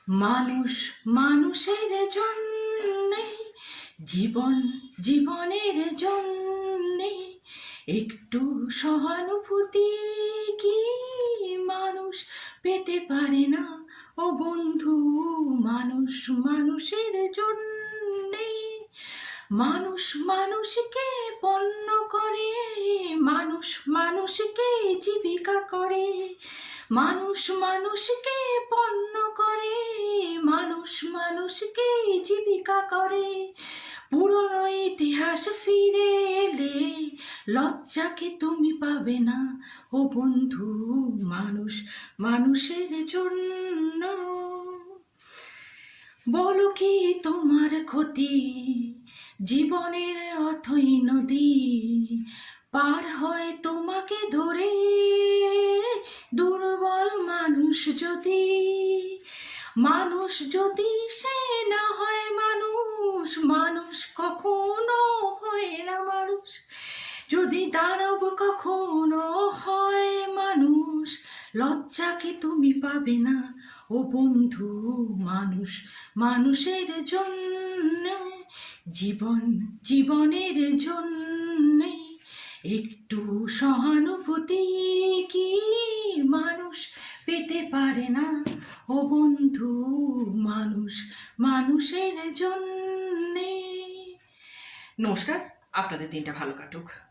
মানুষ মানুষের জন্যে, জীবন জীবনের জন্যে একটু সহানুভূতি কি মানুষ পেতে পারে না? ও বন্ধু, মানুষ মানুষের জন্যে, মানুষ মানুষকে পণ্য করে, মানুষ মানুষকে জীবিকা করে, মানুষ মানুষকে পণ্য করে, মানুষ মানুষকে জীবিকা করে। পুরনো ইতিহাস ফিরে এলে লজ্জাকে তুমি পাবে না। ও বন্ধু, মানুষ মানুষের জন্য। বলো কি তোমার ক্ষতি? জীবনের অথই নদী পার হয় তোমাকে ধরে, দুর্বল মানুষ যদি, মানুষ যদি সে না হয় মানুষ, মানুষ কখনো হয় না মানুষ। যদি দানব কখনো হয় মানুষ, লজ্জাকে তুমি পাবে না। ও বন্ধু, মানুষ মানুষের জন্য, জীবন জীবনের জন্য একটু সহানুভূতি কি মানুষ পেতে পারে না? ও বন্ধু, মানুষ মানুষের জন্যে। নমস্কার, আপনাদের দিনটা ভালো কাটুক।